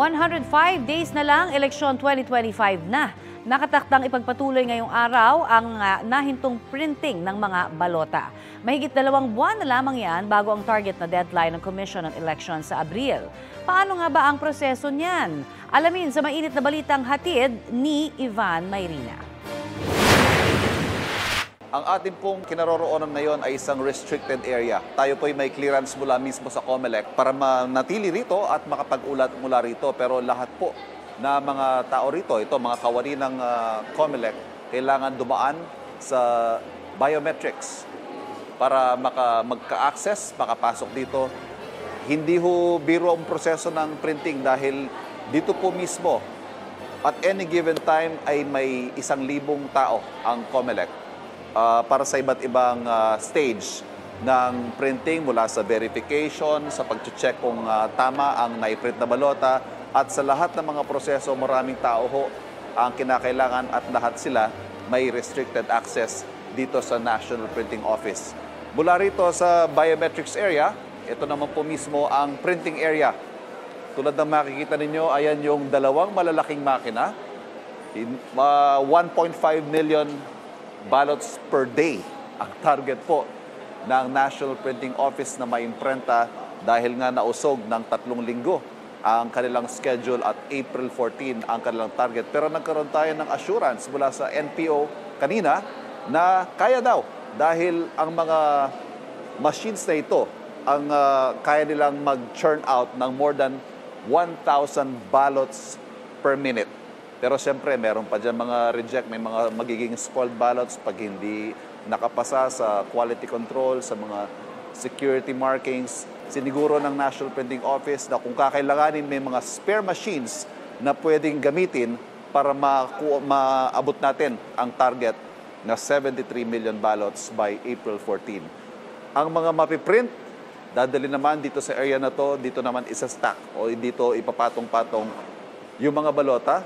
105 days na lang, eleksyon 2025 na. Nakatakdang ipagpatuloy ngayong araw ang nahintong printing ng mga balota. Mahigit 2 buwan na lamang yan bago ang target na deadline ng Commission on Elections sa Abril. Paano nga ba ang proseso niyan? Alamin sa mainit na balitang hatid ni Ivan Mayrina. Ang ating pong kinaroroonan ngayon ay isang restricted area. Tayo po ay may clearance mula mismo sa COMELEC para manatili rito at makapag-ulat mula rito. Pero lahat po na mga tao rito, ito mga kawani ng COMELEC, kailangan dumaan sa biometrics para magka-access, makapasok dito. Hindi ho biro ang proseso ng printing dahil dito po mismo at any given time ay may 1,000 tao ang COMELEC. Para sa iba't ibang stage ng printing mula sa verification, sa pag-check kung tama ang naiprint na balota at sa lahat ng mga proseso maraming tao ho ang kinakailangan at lahat sila may restricted access dito sa National Printing Office. Mula rito sa biometrics area, ito naman po mismo ang printing area. Tulad ng makikita ninyo, ayan yung 2 malalaking makina, 1.5 million ballots per day ang target po ng National Printing Office na maimprenta dahil nga nausog ng 3 linggo ang kanilang schedule at April 14 ang kanilang target. Pero nagkaroon tayo ng assurance mula sa NPO kanina na kaya daw dahil ang mga machines na ito ang kaya nilang mag-churn out ng more than 1,000 ballots per minute. Pero siyempre, meron pa dyan mga reject, may mga magiging spoiled ballots pag hindi nakapasa sa quality control, sa mga security markings. Siniguro ng National Printing Office na kung kakailanganin may mga spare machines na pwedeng gamitin para maabot natin ang target na 73 million ballots by April 14. Ang mga mapiprint, dadali naman dito sa area na to, dito naman isa-stack o dito ipapatong-patong yung mga balota.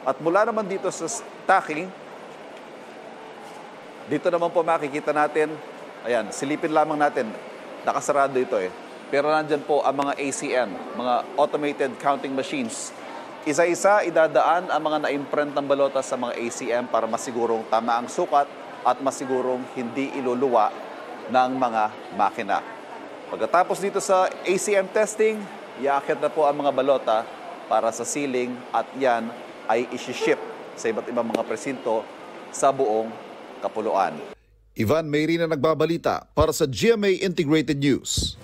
At mula naman dito sa stacking, dito naman po makikita natin, ayan, silipin lamang natin, nakasarado ito eh. Pero nandyan po ang mga ACM, mga automated counting machines. Isa-isa idadaan ang mga na-imprint ng balota sa mga ACM para masigurong tama ang sukat at masigurong hindi iluluwa ng mga makina. Pagkatapos dito sa ACM testing, iaakit na po ang mga balota para sa sealing at yan ay isi-ship sa iba't ibang mga presinto sa buong Kapuluan. Ivan Mayrina nagbabalita para sa GMA Integrated News.